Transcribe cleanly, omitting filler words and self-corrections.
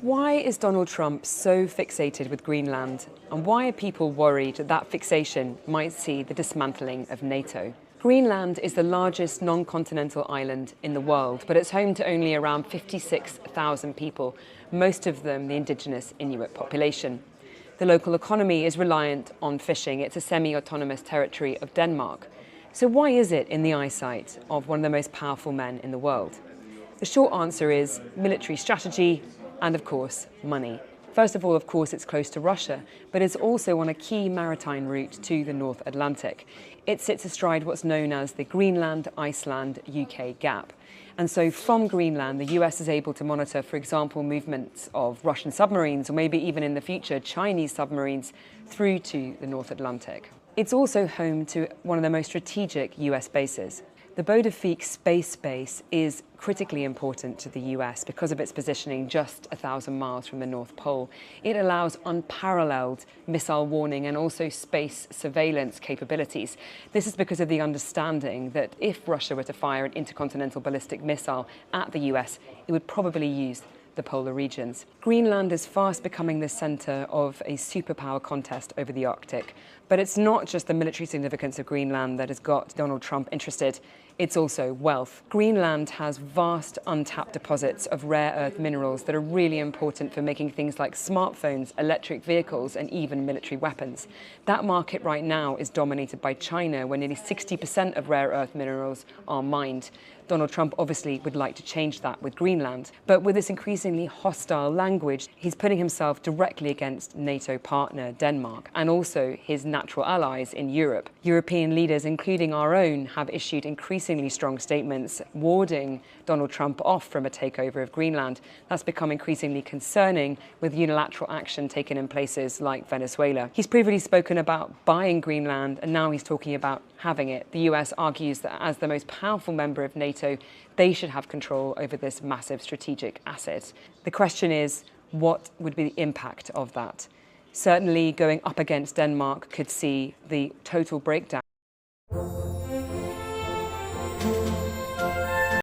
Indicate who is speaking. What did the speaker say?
Speaker 1: Why is Donald Trump so fixated with Greenland? And why are people worried that that fixation might see the dismantling of NATO? Greenland is the largest non-continental island in the world, but it's home to only around 56,000 people, most of them the indigenous Inuit population. The local economy is reliant on fishing. It's a semi-autonomous territory of Denmark. So why is it in the eyesight of one of the most powerful men in the world? The short answer is military strategy and, of course, money. First of all, of course, it's close to Russia, but it's also on a key maritime route to the North Atlantic. It sits astride what's known as the Greenland-Iceland-UK gap. And so from Greenland, the US is able to monitor, for example, movements of Russian submarines, or maybe even in the future, Chinese submarines, through to the North Atlantic. It's also home to one of the most strategic US bases. The Bodefique space base is critically important to the US because of its positioning just 1,000 miles from the North Pole. It allows unparalleled missile warning and also space surveillance capabilities. This is because of the understanding that if Russia were to fire an intercontinental ballistic missile at the US, it would probably use the polar regions. Greenland is fast becoming the centre of a superpower contest over the Arctic. But it's not just the military significance of Greenland that has got Donald Trump interested, it's also wealth. Greenland has vast untapped deposits of rare earth minerals that are really important for making things like smartphones, electric vehicles, and even military weapons. That market right now is dominated by China, where nearly 60% of rare earth minerals are mined. Donald Trump obviously would like to change that with Greenland. But with this increasingly hostile language, he's putting himself directly against NATO partner Denmark and also his natural allies in Europe. European leaders, including our own, have issued increasingly strong statements warding Donald Trump off from a takeover of Greenland. That's become increasingly concerning with unilateral action taken in places like Venezuela. He's previously spoken about buying Greenland, and now he's talking about having it. The US argues that as the most powerful member of NATO, they should have control over this massive strategic asset. The question is, what would be the impact of that? Certainly, going up against Denmark could see the total breakdown